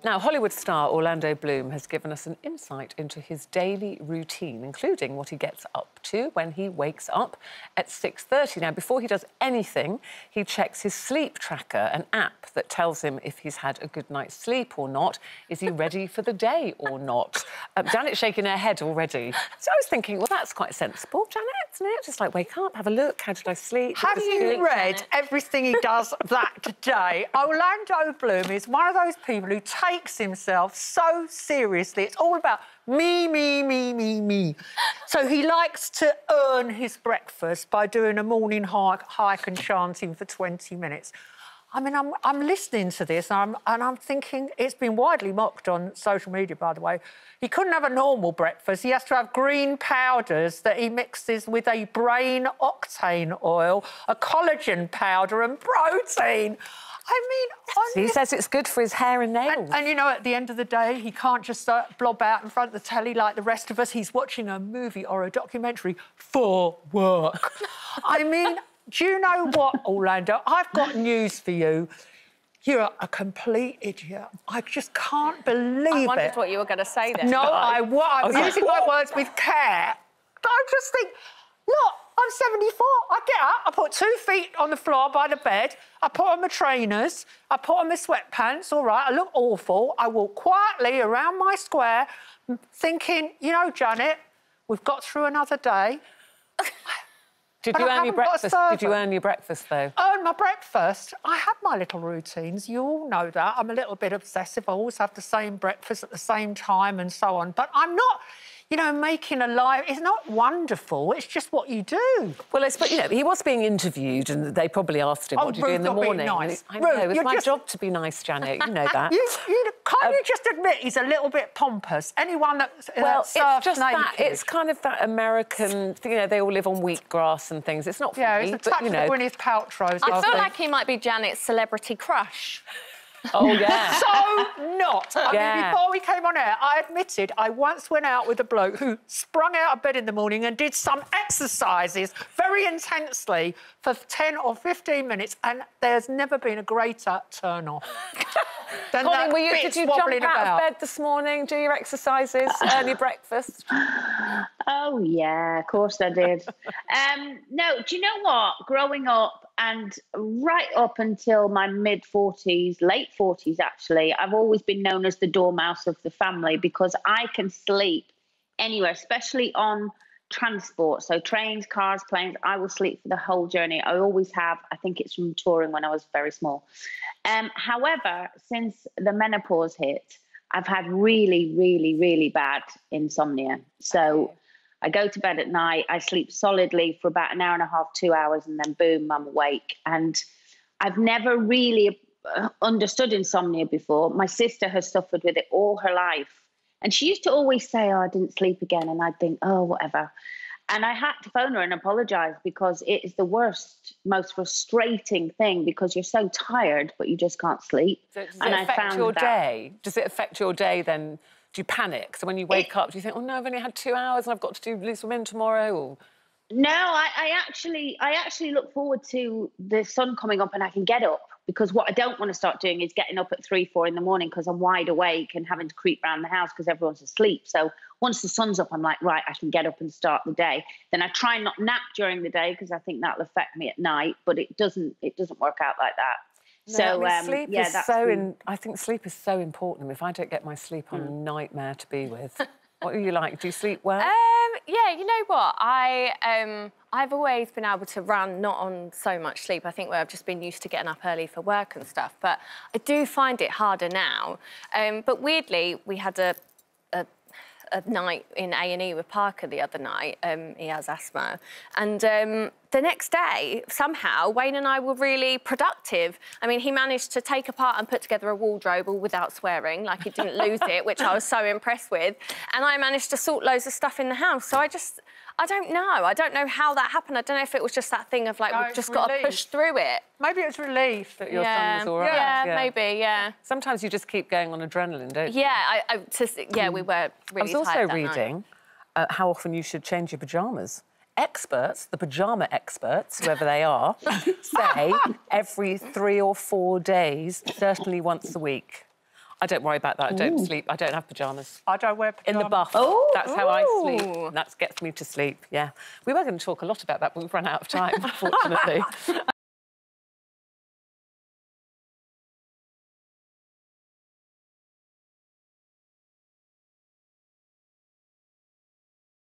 Now, Hollywood star Orlando Bloom has given us an insight into his daily routine, including what he gets up to when he wakes up at 6:30. Now, before he does anything, he checks his sleep tracker, an app that tells him if he's had a good night's sleep or not. Is he ready for the day or not? Janet's shaking her head already. So I was thinking, well, that's quite sensible, Janet, isn't it? Just like, wake up, have a look, how did I sleep? Have you read everything he does that day? Orlando Bloom is one of those people who takes himself so seriously. It's all about me, me, me, me, me. So he likes to earn his breakfast by doing a morning hike and chanting for 20 minutes. I mean, I'm listening to this and I'm thinking, it's been widely mocked on social media, by the way. He couldn't have a normal breakfast. He has to have green powders that he mixes with a brain octane oil, a collagen powder and protein. I mean... He says it's good for his hair and nails. And, you know, at the end of the day, he can't just blob out in front of the telly like the rest of us. He's watching a movie or a documentary for work. I mean, do you know what, Orlando? I've got news for you. You're a complete idiot. I just can't believe it. I wondered what you were going to say then. No, I'm using my words with care. But I just think, look, I'm 74. I get up, I put 2 feet on the floor by the bed, I put on my trainers, I put on my sweatpants, all right, I look awful. I walk quietly around my square thinking, you know, Janet, we've got through another day. Did you earn your breakfast? Did you earn your breakfast, though? Earn my breakfast? I have my little routines. You all know that. I'm a little bit obsessive. I always have the same breakfast at the same time and so on. But I'm not... You know, making a life is not wonderful. It's just what you do. Well, but you know, he was being interviewed, and they probably asked him, "What do you do in the morning?" Nice. I know, Ruth, it's my job to be nice, Janet. You know that. Can't you just admit he's a little bit pompous? Anyone that it's just naked. That. It's kind of that American. You know, they all live on wheatgrass and things. It's not for me, it's a touch of Gwyneth Paltrow's. I feel like he might be Janet's celebrity crush. Oh, yeah. So not. I mean, before we came on air, I admitted I once went out with a bloke who sprung out of bed in the morning and did some exercises very intensely for 10 or 15 minutes, and there's never been a greater turn-off. Coleen, did you jump out of bed this morning, do your exercises, earn your breakfast? Oh, yeah, of course I did. No, do you know what? Growing up, and right up until my mid-40s, late 40s, actually, I've always been known as the dormouse of the family because I can sleep anywhere, especially on transport. So trains, cars, planes, I will sleep for the whole journey. I always have. I think it's from touring when I was very small. However, since the menopause hit, I've had really, really, really bad insomnia. So I go to bed at night, I sleep solidly for about an hour and a half, 2 hours, and then boom, I'm awake. And I've never really understood insomnia before. My sister has suffered with it all her life. And she used to always say, oh, I didn't sleep again. And I'd think, oh, whatever. And I had to phone her and apologise because it is the worst, most frustrating thing because you're so tired, but you just can't sleep. So does it affect your day? Does it affect your day then? Do you panic? So when you wake up, do you think, oh, no, I've only had 2 hours and I've got to do Lose Women tomorrow? Or... No, I actually look forward to the sun coming up and I can get up because what I don't want to start doing is getting up at 3, 4 in the morning because I'm wide awake and having to creep around the house because everyone's asleep. So once the sun's up, I'm like, right, I can get up and start the day. Then I try and not nap during the day because I think that'll affect me at night, but it doesn't work out like that. No, so, I mean, sleep is I think sleep is so important. If I don't get my sleep, I'm a nightmare to be with. What are you like? Do you sleep well? Yeah, you know what? I've always been able to run not on so much sleep. I think where I've just been used to getting up early for work and stuff. But I do find it harder now. But weirdly, we had a night in A&E with Parker the other night. He has asthma. And the next day, somehow, Wayne and I were really productive. I mean, he managed to take apart and put together a wardrobe all without swearing, like he didn't lose it, which I was so impressed with. And I managed to sort loads of stuff in the house. So I don't know. I don't know how that happened. I don't know if it was just that thing of, like, we've just got to push through it. Maybe it was relief that your son was all right. Yeah, maybe, yeah. Sometimes you just keep going on adrenaline, don't you? Yeah, we were really tired. I was also reading how often you should change your pyjamas. Experts, the pyjama experts, whoever they are, say every 3 or 4 days, certainly once a week. I don't worry about that. I don't sleep. I don't have pyjamas. I don't wear pyjamas. In the buff. Oh. That's how I sleep. That gets me to sleep, yeah. We were going to talk a lot about that, but we've run out of time, unfortunately.